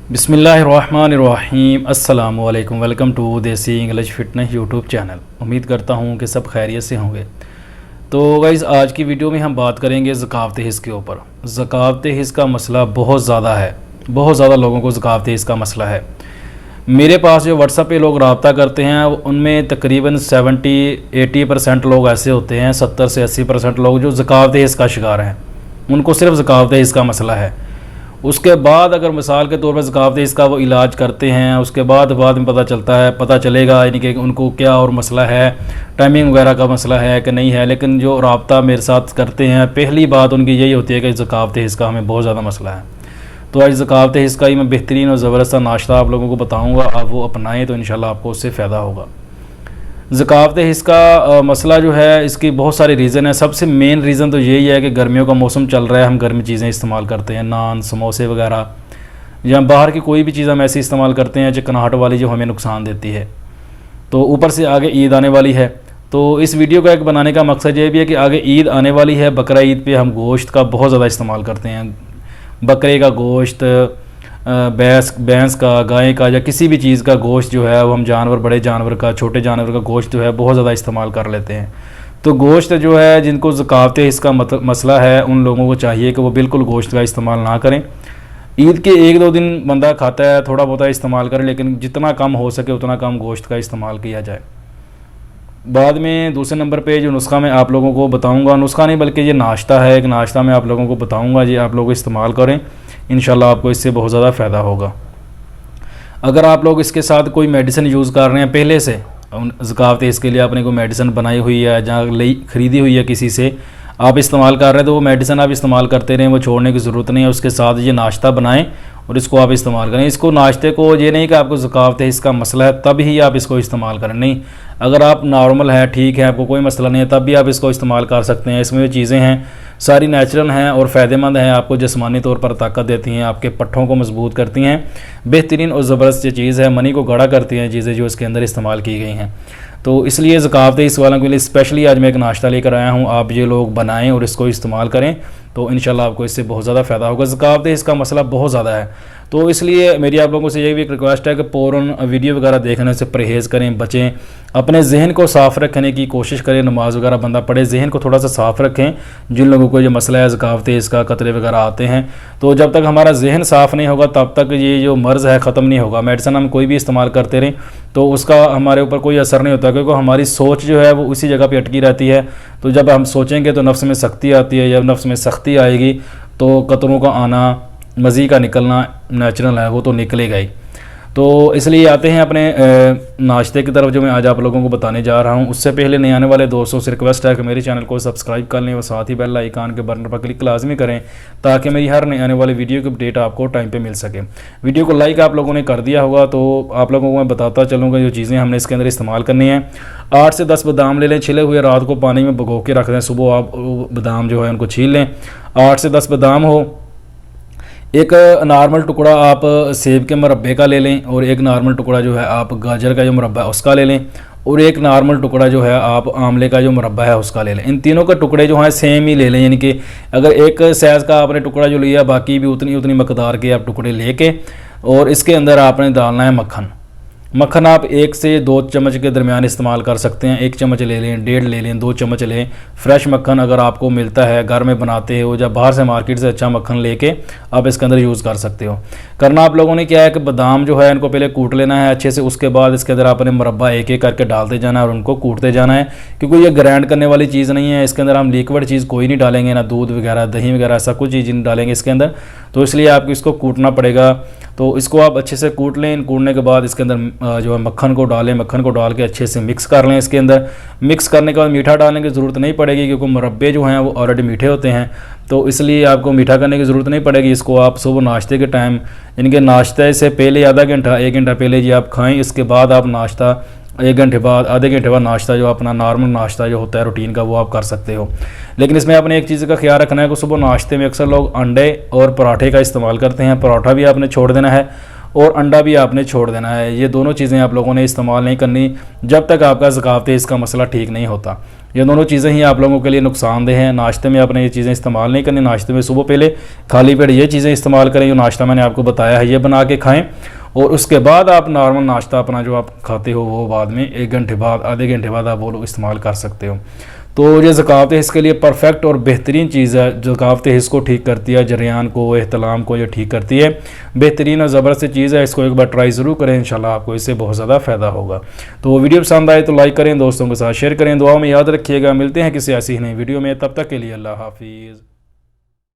बिस्मिल्लाहिर्रहमानिर्रहीम अस्सलामु अलैकुम। वेलकम टू देसी इंग्लिश फिटनेस यूट्यूब चैनल। उम्मीद करता हूँ कि सब खैरियत से होंगे। तो गाइज़ आज की वीडियो में हम बात करेंगे ज़कात हिस्स के ऊपर। ज़कात हिस्स का मसला बहुत ज़्यादा है, बहुत ज़्यादा लोगों को ज़कात हिस्स का मसला है। मेरे पास जो व्हाट्सएप पे लोग रब्ता करते हैं उनमें तकरीबन 70-80% लोग ऐसे होते हैं, 70 से 80% लोग जो ज़कात हिस्स का शिकार हैं। उनको सिर्फ ज़कात हिस्स का मसला है। उसके बाद अगर मिसाल के तौर पर ज़कात हिस्स का वो इलाज करते हैं, उसके बाद में पता चलेगा यानी कि उनको क्या और मसला है, टाइमिंग वगैरह का मसला है कि नहीं है। लेकिन जो रब्ता मेरे साथ करते हैं पहली बात उनकी यही होती है कि ज़कात हिस्स का हमें बहुत ज़्यादा मसला है। तो आज ज़कात हिस्स का ही मैं बेहतरीन और ज़बरदस्त नाश्ता आप लोगों को बताऊँगा, आप वो अपनाएँ तो इंशाल्लाह आपको उससे फ़ायदा होगा। ज़कात हिस्स का मसला जो है इसकी बहुत सारे रीज़न है। सबसे मेन रीज़न तो यही है कि गर्मियों का मौसम चल रहा है, हम गर्म चीज़ें इस्तेमाल करते हैं, नान समोसे वगैरह या बाहर की कोई भी चीज़ हम ऐसी इस्तेमाल करते हैं चिकनाहट वाली जो हमें नुकसान देती है। तो ऊपर से आगे ईद आने वाली है, तो इस वीडियो का एक बनाने का मकसद ये भी है कि आगे ईद आने वाली है। बकरा ईद पे हम गोश्त का बहुत ज़्यादा इस्तेमाल करते हैं, बकरे का गोश्त, भैंस का, गाय का या किसी भी चीज़ का गोश्त जो है वो हम जानवर, बड़े जानवर का, छोटे जानवर का गोश्त जो है बहुत ज़्यादा इस्तेमाल कर लेते हैं। तो गोश्त जो है जिनको ज़कात हिस्स का मसला है उन लोगों को चाहिए कि वो बिल्कुल गोश्त का इस्तेमाल ना करें। ईद के 1-2 दिन बंदा खाता है, थोड़ा बहुत इस्तेमाल करें, लेकिन जितना कम हो सके उतना कम गोश्त का इस्तेमाल किया जाए। बाद में दूसरे नंबर पे जो नुस्खा मैं आप लोगों को बताऊंगा, नुस्खा नहीं बल्कि ये नाश्ता है, एक नाश्ता मैं आप लोगों को बताऊंगा, ये आप लोग इस्तेमाल करें, इंशाल्लाह आपको इससे बहुत ज़्यादा फ़ायदा होगा। अगर आप लोग इसके साथ कोई मेडिसिन यूज़ कर रहे हैं पहले से, ज़कात हिस्स के लिए आपने कोई मेडिसिन बनाई हुई है जहाँ ख़रीदी हुई है किसी से, आप इस्तेमाल कर रहे हैं, तो वो मेडिसिन आप इस्तेमाल करते रहें, वो छोड़ने की ज़रूरत नहीं है। उसके साथ ये नाश्ता बनाएं और इसको आप इस्तेमाल करें। इसको नाश्ते को ये नहीं कि आपको ज़कात हिस्स का मसला है तब ही आप इसको इस्तेमाल करें, नहीं, अगर आप नॉर्मल है, ठीक है, आपको कोई मसला नहीं है, तब भी आप इसको इस्तेमाल कर सकते हैं। इसमें जो चीज़ें हैं सारी नेचुरल हैं और फ़ायदेमंद हैं, आपको जिस्मानी तौर पर ताकत देती हैं, आपके पट्ठों को मजबूत करती हैं। बेहतरीन और ज़बरदस्त ये चीज़ है, मनी को गाढ़ा करती हैं चीज़ें जो इसके अंदर इस्तेमाल की गई हैं। तो इसलिए ज़कात हिस्स वालों के लिए स्पेशली आज मैं एक नाश्ता लेकर आया हूँ, आप ये लोग बनाएं और इसको इस्तेमाल करें तो इंशाल्लाह आपको इससे बहुत ज़्यादा फ़ायदा होगा। ज़कात हिस्स का मसला बहुत ज़्यादा है, तो इसलिए मेरी आप लोगों से यही भी एक रिक्वेस्ट है कि फ़ौरन वीडियो वगैरह देखने से परहेज़ करें, बचें, अपने जहन को साफ़ रखने की कोशिश करें, नमाज़ वगैरह बंदा पढ़े, जहन को थोड़ा सा साफ़ रखें। जिन लोगों को ये मसला है ज़कात हिस्स का, कतरे वगैरह आते हैं, तो जब तक हमारा जहन साफ़ नहीं होगा तब तक ये जो मर्ज़ है ख़त्म नहीं होगा। मेडिसिन हम कोई भी इस्तेमाल करते रहें तो उसका हमारे ऊपर कोई असर नहीं होता, क्योंकि हमारी सोच जो है वो उसी जगह पे अटकी रहती है। तो जब हम सोचेंगे तो नफ्स में सख्ती आती है, जब नफ्स में सख्ती आएगी तो कतरों का आना, मज़ी का निकलना नेचुरल है, वो तो निकलेगा ही। तो इसलिए आते हैं अपने नाश्ते की तरफ जो मैं आज आप लोगों को बताने जा रहा हूं। उससे पहले नए आने वाले दोस्तों से रिक्वेस्ट है कि मेरे चैनल को सब्सक्राइब कर लें और साथ ही बेल आइकन के बटन पर क्लिक लाजमी करें ताकि मेरी हर नए आने वाली वीडियो की अपडेट आपको टाइम पे मिल सके। वीडियो को लाइक आप लोगों ने कर दिया होगा, तो आप लोगों को मैं बताता चलूँगा जो चीज़ें हमने इसके अंदर इस्तेमाल करनी है। 8 से 10 बादाम ले लें, छिले हुए, रात को पानी में भिगो के रख दें, सुबह आप बादाम जो है उनको छील लें। 8 से 10 बादाम हो, एक नॉर्मल टुकड़ा आप सेब के मुरब्बे का ले लें और एक नॉर्मल टुकड़ा जो है आप गाजर का जो मुरब्बा है उसका ले लें और एक नॉर्मल टुकड़ा जो है आप आंवले का जो मुरब्बा है उसका ले लें। इन तीनों के टुकड़े जो हैं सेम ही ले लें, यानी कि अगर एक साइज़ का आपने टुकड़ा जो लिया बाकी भी उतनी मकदार के आप टुकड़े लेके और इसके अंदर आपने डालना है मक्खन। मक्खन आप 1 से 2 चम्मच के दरमियान इस्तेमाल कर सकते हैं। 1 चम्मच ले लें, 1.5 ले लें, 2 चम्मच लें। फ्रेश मक्खन अगर आपको मिलता है, घर में बनाते हो, जब बाहर से मार्केट से अच्छा मक्खन लेके आप इसके अंदर यूज़ कर सकते हो। करना आप लोगों ने क्या है कि बादाम जो है इनको पहले कूट लेना है अच्छे से, उसके बाद इसके अंदर आपने मुरब्बा एक एक करके डालते जाना है और उनको कूटते जाना है, क्योंकि ये ग्राइंड करने वाली चीज़ नहीं है। इसके अंदर हम लिक्विड चीज़ कोई नहीं डालेंगे, ना दूध वगैरह, दही वगैरह, ऐसा कुछ चीज़ नहीं डालेंगे इसके अंदर, तो इसलिए आपको इसको कूटना पड़ेगा। तो इसको आप अच्छे से कूट लें। कूटने के बाद इसके अंदर जो है मक्खन को डालें, मक्खन को डाल के अच्छे से मिक्स कर लें। इसके अंदर मिक्स करने के बाद मीठा डालने की ज़रूरत नहीं पड़ेगी, क्योंकि मुरब्बे जो हैं वो ऑलरेडी मीठे होते हैं, तो इसलिए आपको मीठा करने की ज़रूरत नहीं पड़ेगी। इसको आप सुबह नाश्ते के टाइम, यानी कि नाश्ते से पहले आधा घंटा 1 घंटा पहले जी आप खाएँ। इसके बाद आप नाश्ता 1 घंटे बाद, आधे घंटे बाद नाश्ता जो अपना नॉर्मल नाश्ता जो होता है रूटीन का वो आप कर सकते हो। लेकिन इसमें आपने एक चीज़ का ख्याल रखना है कि सुबह नाश्ते में अक्सर लोग अंडे और पराठे का इस्तेमाल करते हैं, पराठा भी आपने छोड़ देना है और अंडा भी आपने छोड़ देना है। ये दोनों चीज़ें आप लोगों ने इस्तेमाल नहीं करनी जब तक आपका ज़कात इसका मसला ठीक नहीं होता। ये दोनों चीज़ें ही आप लोगों के लिए नुकसानदेह हैं। नाश्ते में आपने ये चीज़ें इस्तेमाल नहीं करनी। नाश्ते में सुबह पहले खाली पेट ये चीज़ें इस्तेमाल करें, जो नाश्ता मैंने आपको बताया है ये बना के खाएं, और उसके बाद आप नॉर्मल नाश्ता अपना जो आप खाते हो वो बाद में 1 घंटे बाद, आधे घंटे बाद आप वो लोग इस्तेमाल कर सकते हो। तो ये ज़कात इसके लिए परफेक्ट और बेहतरीन चीज़ है। ज़कात इसको ठीक करती है, जरियान को, एहतलाम को ये ठीक करती है। बेहतरीन और ज़बरदस्त चीज़ है, इसको एक बार ट्राई ज़रूर करें, इंशाल्लाह आपको इससे बहुत ज़्यादा फ़ायदा होगा। तो वीडियो पसंद आए तो लाइक करें, दोस्तों के साथ शेयर करें, दुआ में याद रखिएगा। मिलते हैं किसी ऐसी ही नई वीडियो में, तब तक के लिए अल्लाह हाफिज़।